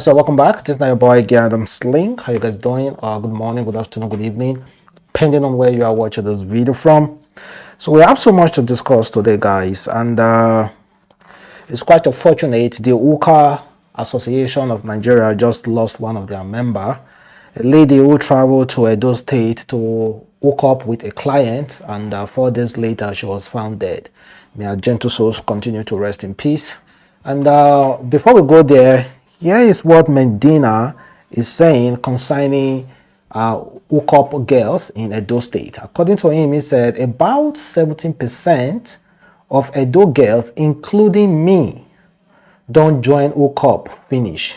So welcome back. This is now your boy Adamslink. How you guys doing? Good morning, good afternoon, good evening, depending on where you are watching this video from. So we have so much to discuss today, guys, and it's quite unfortunate. The Uka Association of Nigeria just lost one of their member, a lady who traveled to Edo State to hook up with a client, and 4 days later she was found dead. May our gentle souls continue to rest in peace. And before we go there, here is what Medina is saying concerning hookup girls in Edo State. According to him, he said about 17% of Edo girls, including me, don't join hookup finish.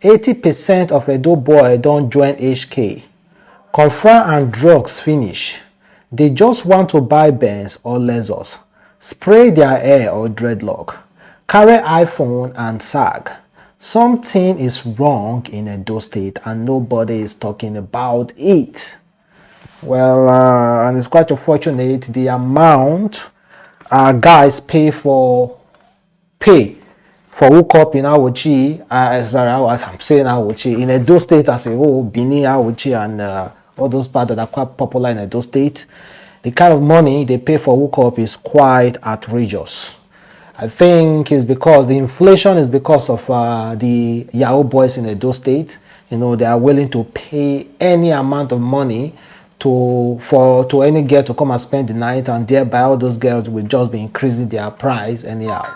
80% of Edo boy don't join HK. Confirm and drugs finish. They just want to buy Benz or Lexus, spray their hair or dreadlock, carry iPhone and sag. Something is wrong in Edo State and nobody is talking about it. Well, and it's quite unfortunate the amount guys pay for hookup in Awuchi. Sorry, I'm saying Awuchi in Edo State as a whole, Bini, Awuchi, and all those parts that are quite popular in Edo State. The kind of money they pay for hookup is quite outrageous. I think it's because the inflation is because of the Yahoo boys in Edo State. You know, they are willing to pay any amount of money to any girl to come and spend the night, and thereby all those girls will just be increasing their price anyhow.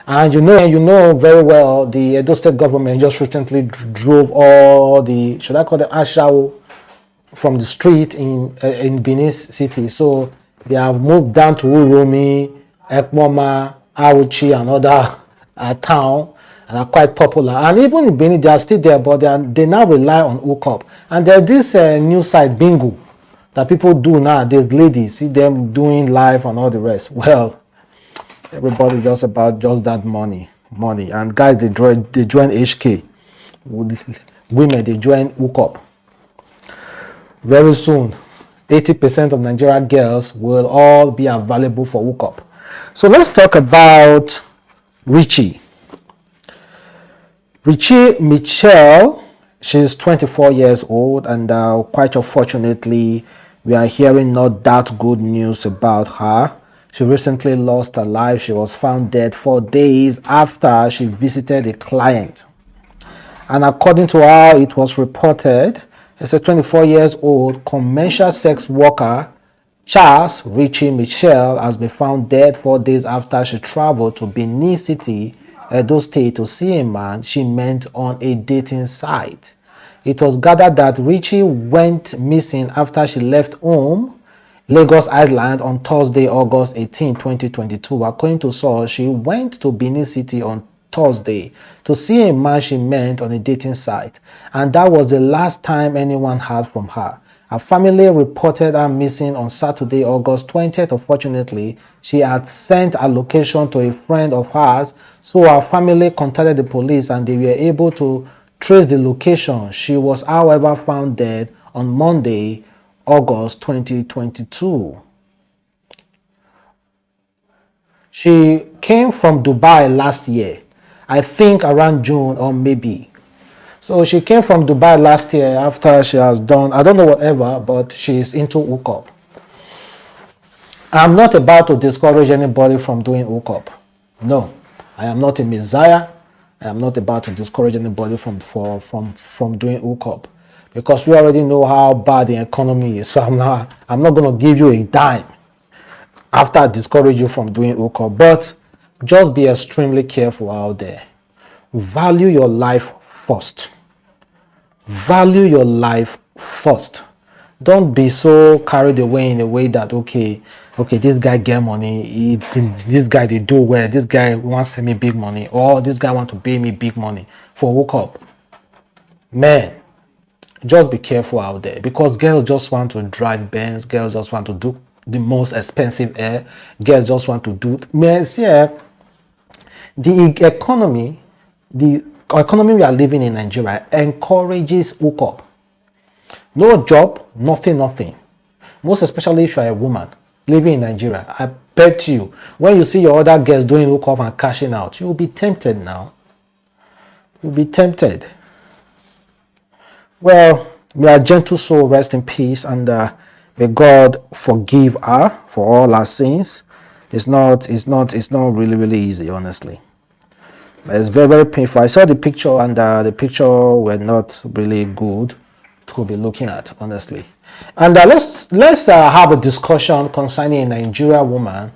And you know very well, the Edo State government just recently drove all the, should I call them Ashao, from the street in Benin City. So they have moved down to Uromi, Ekmoma, Awuchi, and other town, and are quite popular. And even in Benin, they are still there, but they now rely on hookup. And there's this new site, Bingo, that people do nowadays. Ladies, see them doing live and all the rest. Well, everybody just about just that money. And guys, they join HK. Women, they join hookup. Very soon, 80% of Nigerian girls will all be available for hookup. So let's talk about Richie Michelle. She's 24 years old, and quite unfortunately, we are hearing not that good news about her. She recently lost her life. She was found dead 4 days after she visited a client. And according to how it was reported, it's a 24 years old commercial sex worker, Charles Richie Michelle, has been found dead 4 days after she traveled to Benin City, Edo State, to see a man she met on a dating site. It was gathered that Richie went missing after she left home, Lagos Island, on Thursday, August 18, 2022. According to source, she went to Benin City on Thursday to see a man she met on a dating site, and that was the last time anyone heard from her. Her family reported her missing on Saturday, August 20th. Unfortunately, she had sent a location to a friend of hers, so her family contacted the police and they were able to trace the location. She was, however, found dead on Monday, August 2022. She came from Dubai last year, I think around June or maybe. So she came from Dubai last year after she has done, I don't know whatever, but she's into hookup. I'm not about to discourage anybody from doing hookup. No, I am not a messiah. I am not about to discourage anybody from doing hookup, because we already know how bad the economy is. So I'm not going to give you a dime after I discourage you from doing hookup. But just be extremely careful out there. Value your life first. Value your life first. Don't be so carried away in a way that okay, this guy get money, this guy they do well, this guy wants to send me big money, or this guy want to pay me big money for hookup. Man, just be careful out there, because girls just want to drive Benz, girls just want to do the most expensive hair, girls just want to do. Man, see, the economy we are living in Nigeria encourages hookup. No job, nothing. Most especially if you are a woman living in Nigeria. I bet you, when you see your other girls doing hookup and cashing out, you will be tempted now. You'll be tempted. Well, may our gentle soul rest in peace, and may God forgive her for all our sins. It's not really, really easy, honestly. But it's very, very painful. I saw the picture, and the picture were not really good to be looking at, honestly. And let's have a discussion concerning a Nigerian woman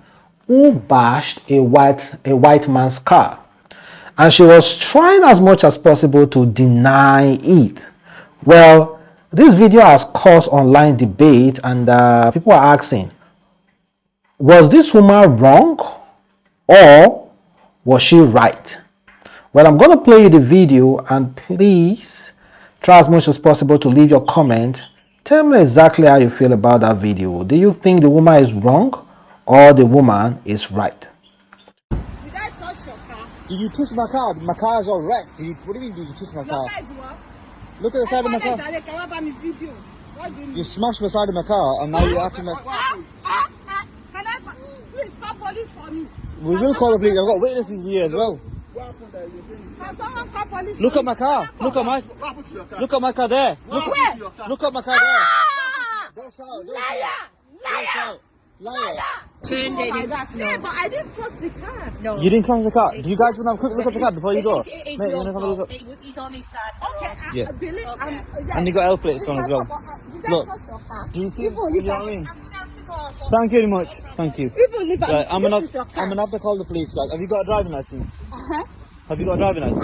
who bashed a white man's car, and she was trying as much as possible to deny it. Well, this video has caused online debate, and people are asking, was this woman wrong or was she right? Well, I'm going to play you the video, and please try as much as possible to leave your comment. Tell me exactly how you feel about that video. Do you think the woman is wrong or the woman is right? Did I touch your car? Did you touch my car? My car is all wrecked. What do you mean, did you touch my car? Your car is what? Look at the side of my car. What do you mean? You smashed the side of my car, and now you're acting like... Can I please call police for me? We will call the police. I've got witnesses here as well. Can someone call police Look for at my me? car. Look at my car there. Where? Look at my car there. Ah! Don't shout. Liar! Liar. Turned it. Yeah, but I didn't cross the car. No. You didn't crash the car. Do you guys want to have a quick look at the car before you go? It's Mate, you your want to have a look fault. at... He's on his side. Okay, Yeah. I believe Okay. And you got L plates on as well. Did I Look. cross your car? Do you see? Even You if know I- what I mean? I'm gonna have to go. Thank you very much. Thank you. Even if Right, I'm this is your car. gonna have to call the police, guys. Have you got a driving license? Uh-huh. Have you got a driving license?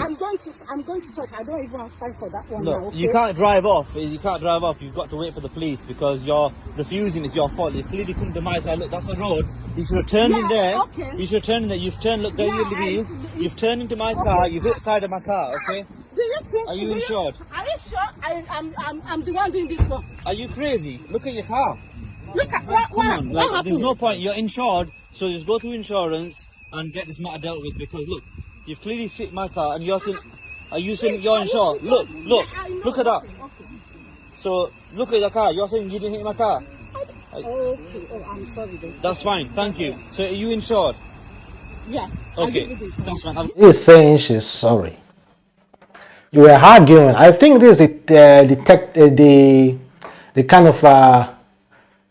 I'm going to church. I don't even have time for that one Look, now. Okay? you can't drive off. You can't drive off. You've got to wait for the police because you're refusing. It's your fault. You clearly come to my side. Look, that's a road. You should have turned in there. Okay. You should have turned in there. You've turned. Look, there Yeah, you're the wheels. You've turned into my Okay. car. You've hit the side of my car. Okay. Do you think? Are you do insured? Are you sure? I'm the one doing this one. Are you crazy? Look at your car. Look at what Come on. what Like, happened? there's no point. You're insured, so just go through insurance and get this matter dealt with. Because look, you've clearly hit my car, and you're saying, are you saying you're insured? Look at that. Okay. So look at your car. You're saying you didn't hit my car. Okay. Oh, I'm sorry then. That's fine. Thank you. So are you insured? Yeah. I'll give Okay. you this That's one. fine. He's saying she's sorry. You were arguing. I think this is the kind of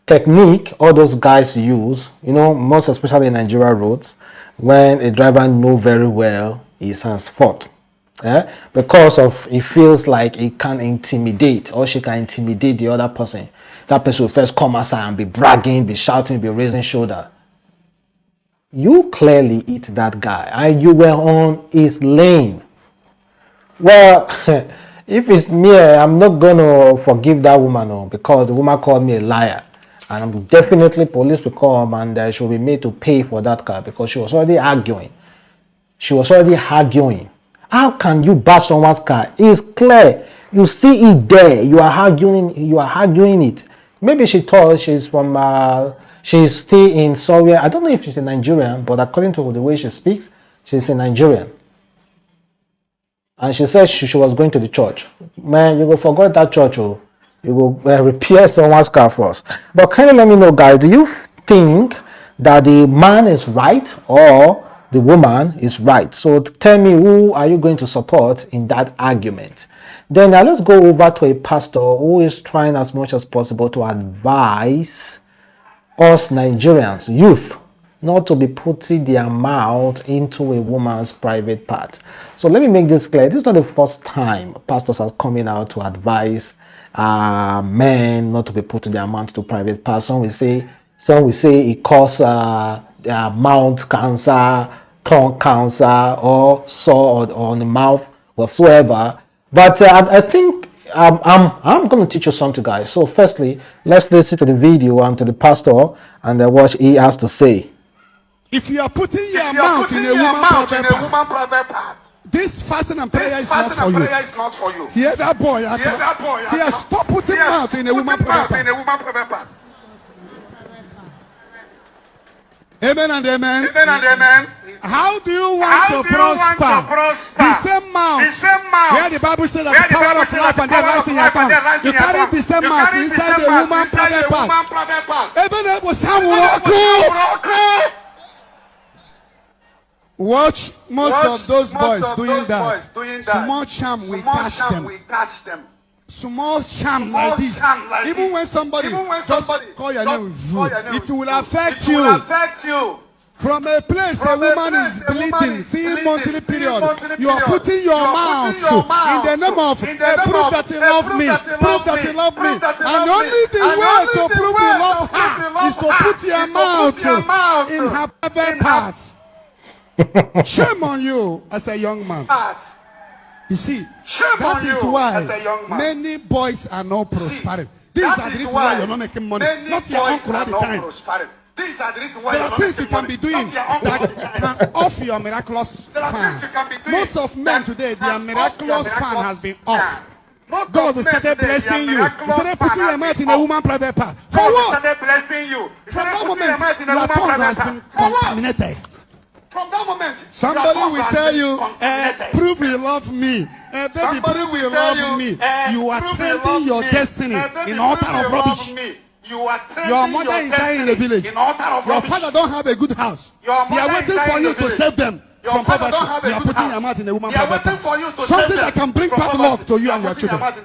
technique all those guys use, most especially in Nigeria roads, when a driver knows very well his hands fault. Because of he feels like he can intimidate or she can intimidate the other person. That person will first come outside and be bragging, be shouting, be raising shoulder. You clearly hit that guy and you were on his lane. Well, if it's me, I'm not gonna forgive that woman because the woman called me a liar. And I'm definitely police will come and she will be made to pay for that car because she was already arguing. How can you bash someone's car? It's clear. You see it there. You are arguing it. Maybe she thought she's still in somewhere. I don't know if she's a Nigerian, but according to the way she speaks, she's a Nigerian. And she said she was going to the church. Man, you will forget that church. You will repair someone's car first. But can you let me know, guys, do you think that the man is right or the woman is right? So tell me, who are you going to support in that argument? Then now let's go over to a pastor who is trying as much as possible to advise us Nigerians, youth, not to be putting their mouth into a woman's private part. So let me make this clear. This is not the first time pastors are coming out to advise men not to be putting their mouth to private parts. Some will say it causes mouth cancer, tongue cancer, or sore on the mouth whatsoever. But I think I'm going to teach you something, guys. So firstly, let's listen to the video and to the pastor and watch he has to say. If you are putting your mouth in a woman's private part, this fasting and prayer is not for you. Hear that boy. See, stop putting mouth in a woman's private part. Amen and amen. How do you want to prosper? The same mouth where the Bible says that the power of life and death lies in your tongue. You carry the same mouth inside the woman's private part. Amen. Watch most of those boys doing that. Small charm will catch them. small sham like this, even when somebody just call your name with you, it will affect you. From a place a woman is bleeding, seeing monthly period, you are putting your mouth in the name of prove that you love me, prove that you love me. And only the way to prove you love her is to put your mouth in her private parts. Shame on you as a young man. You see, that is why many boys are not prospering. These are the reasons why you're not making money, not your uncle at the time. These are the reasons why there are things you can be doing that can off your miraculous fan. Most of men today, their miraculous fan has been off. God will start blessing you. He started putting your mouth in a woman's private part. For what? From that moment, your tongue has been contaminated. From that moment, somebody will tell you, prove you love me. Baby, prove you love me. You are trading your destiny in altar of rubbish. Your mother is dying in the village. Your father don't have a good house. They are waiting for you to save them from poverty. You are putting your mouth in a woman's private part. Something that can bring bad luck to you and your children. Putting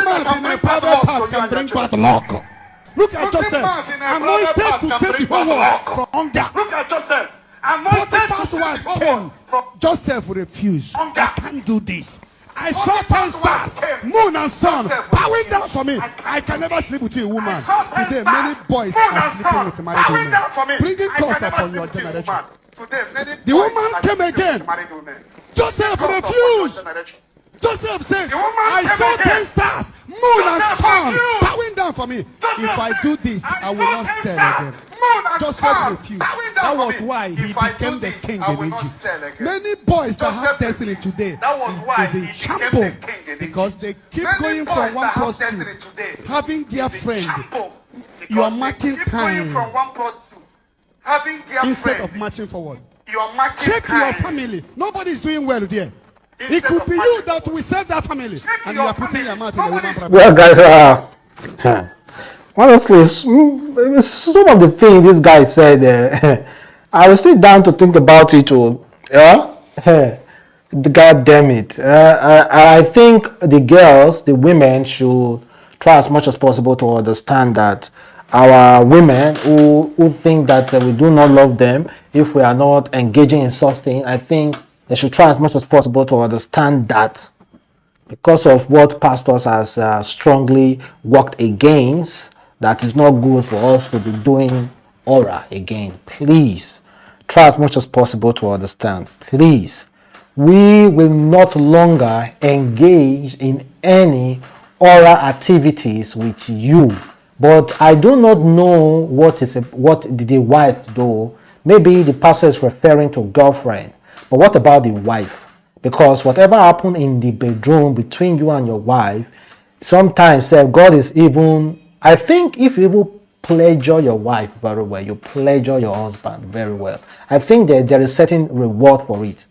mouth in a private part can bring bad luck. Look at Joseph, anointed to save the whole world from hunger. Look at Joseph, Potiphar's wife came. Joseph refused. I can't do this. I saw 10 stars, moon and sun, bowing down for me. I can never sleep with you, woman. Today, many boys are sleeping with married women, bringing curse upon your generation. The woman came again. Joseph refused. Joseph said, I saw 10 stars, moon and sun, bowing down for me. If I do this, I will not sell again. Joseph refused. That was why he became the king in Egypt. Many boys that have destiny today is in shambles because they keep going from one prostitute, having their friend. You are marking time instead of marching forward. Check your family. Nobody is doing well there. It could be you that will save that family, and you are putting your mouth in the woman's private. Well, guys, honestly, some of the things this guy said, I was still down to think about it. Yeah, God damn it. I think the girls, the women, should try as much as possible to understand that our women who think that we do not love them if we are not engaging in such things, I think they should try as much as possible to understand that because of what pastors has strongly worked against, that is not good for us to be doing aura again. Please try as much as possible to understand. Please, we will not longer engage in any aura activities with you. But I do not know what the wife do. Maybe the pastor is referring to girlfriend. But what about the wife? Because whatever happened in the bedroom between you and your wife, sometimes God is even, I think if you even pleasure your wife very well, you pleasure your husband very well, I think that there is certain reward for it.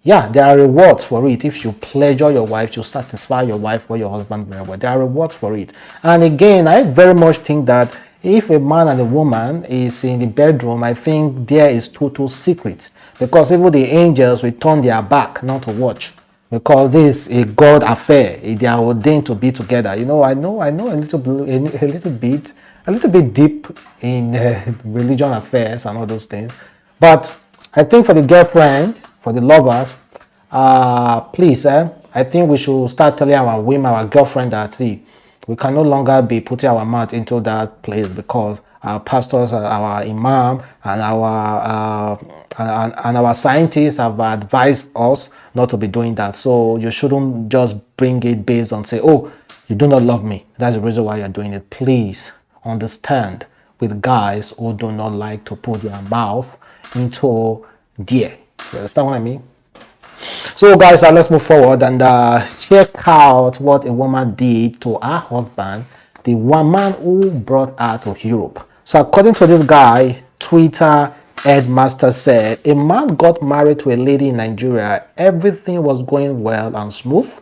Yeah, there are rewards for it. If you pleasure your wife, you satisfy your wife or your husband very well, there are rewards for it. And again, I very much think that if a man and a woman is in the bedroom, I think there is total secret. Because even the angels will turn their back not to watch. Because this is a God affair. They are ordained to be together. You know, I know a little bit deep in religion affairs and all those things. But I think for the girlfriend, for the lovers, please, I think we should start telling our women, our girlfriend that, see, we can no longer be putting our mouth into that place because our pastors, our imam, and our scientists have advised us not to be doing that. So you shouldn't just bring it based on say, oh, you do not love me. That's the reason why you're doing it. Please understand with guys who do not like to put their mouth into there. You understand what I mean? So guys, let's move forward and check out what a woman did to her husband, the woman who brought her to Europe. So according to this guy, Twitter headmaster said, a man got married to a lady in Nigeria. Everything was going well and smooth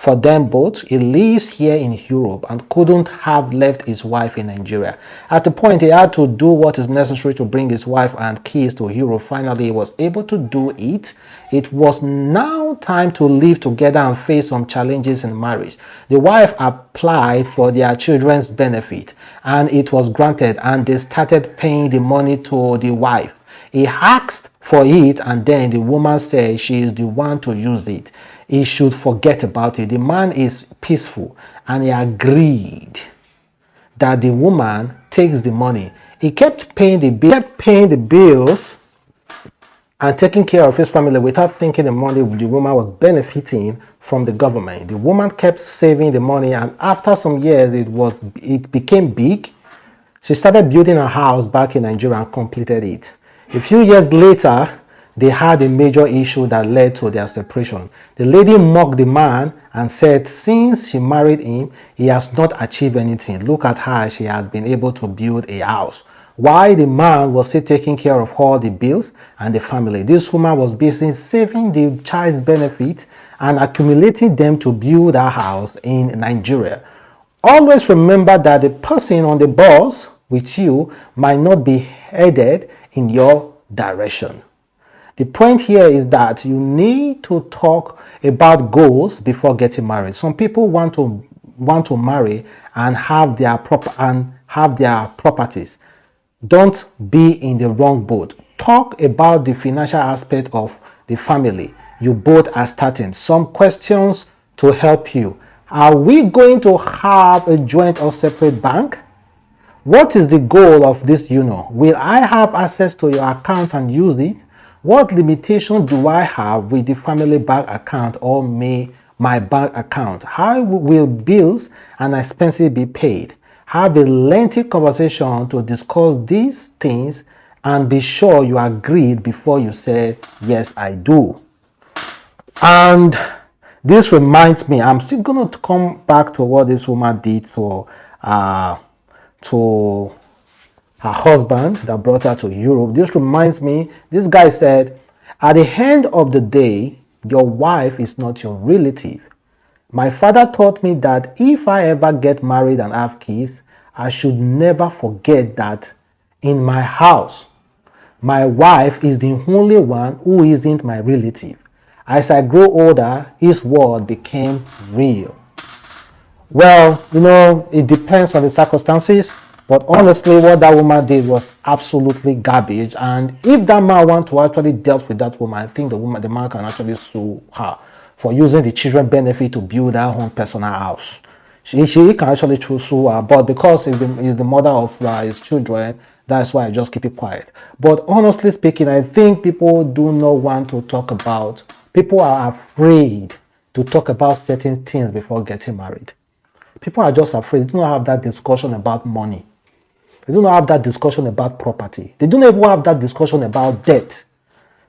for them both. He lives here in Europe and couldn't have left his wife in Nigeria. At the point, he had to do what is necessary to bring his wife and kids to Europe. Finally, he was able to do it. It was now time to live together and face some challenges in marriage. The wife applied for their children's benefit and it was granted, and they started paying the money to the wife. He asked for it and then the woman said she is the one to use it. He should forget about it. The man is peaceful and he agreed that the woman takes the money. He kept paying the bills and taking care of his family without thinking the money the woman was benefiting from the government. The woman kept saving the money, and after some years it became big. She started building a house back in Nigeria and completed it. A few years later, they had a major issue that led to their separation. The lady mocked the man and said since she married him, he has not achieved anything. Look at her, she has been able to build a house. While the man was still taking care of all the bills and the family, this woman was busy saving the child's benefit and accumulating them to build a house in Nigeria. Always remember that the person on the bus with you might not be headed in your direction. The point here is that you need to talk about goals before getting married. Some people want to marry and have their properties. Don't be in the wrong boat. Talk about the financial aspect of the family you both are starting. Some questions to help you. Are we going to have a joint or separate bank? What is the goal of this union? Will I have access to your account and use it? What limitation do I have with the family bank account or my bank account? How will bills and expenses be paid? Have a lengthy conversation to discuss these things and be sure you agreed before you say, yes, I do. And this reminds me, I'm still going to come back to what this woman did to her husband that brought her to Europe. This reminds me, this guy said, at the end of the day, your wife is not your relative. My father taught me that if I ever get married and have kids, I should never forget that in my house, my wife is the only one who isn't my relative. As I grew older, his word became real. Well, it depends on the circumstances, but honestly, what that woman did was absolutely garbage. And if that man wants to actually deal with that woman, I think the man can actually sue her for using the children benefit to build her own personal house. She can actually sue her, but because he's the mother of his children, that's why I just keep it quiet. But honestly speaking, I think people do not want to talk about, people are afraid to talk about certain things before getting married. People are just afraid. They do not have that discussion about money. They do not have that discussion about property. They don't even have that discussion about debt.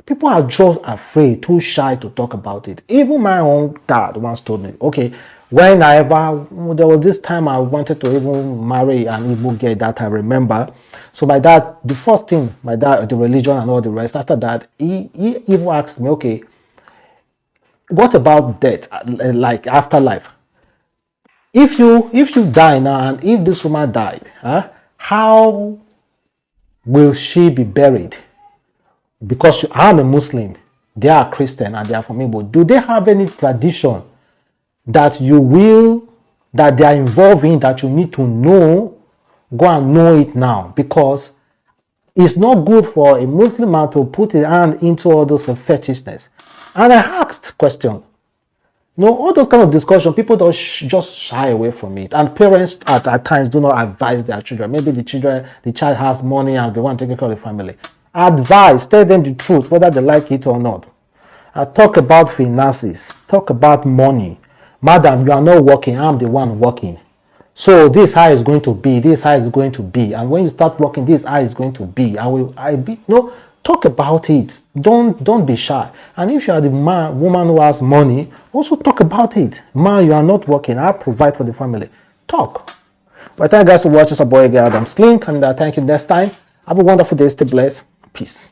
People are just afraid, too shy to talk about it. Even my own dad once told me, okay, there was this time I wanted to even marry an Igbo girl that I remember. So my dad, the first thing, the religion and all the rest, after that, he even asked me, okay, what about death, like afterlife? If you die now and if this woman died, how will she be buried? Because I'm a Muslim, they are Christian and they are from Igbo. Do they have any tradition that they are involved in that you need to know? Go and know it now, because it's not good for a Muslim man to put his hand into all those fetishness. And I asked question. All those kind of discussion, people don't just shy away from it. And parents at times do not advise their children. Maybe the child has money and they want to take care of the family. Advise, tell them the truth, whether they like it or not. Talk about finances, talk about money. Madam, you are not working, I'm the one working. So this how is going to be, this how is going to be. And when you start working, this how is going to be. Talk about it. Don't be shy. And if you are the woman who has money, also talk about it. Man, you are not working, I provide for the family. Talk. But thank you guys for watching. It's your boy Adamslink, and thank you next time. Have a wonderful day. Stay blessed. Peace.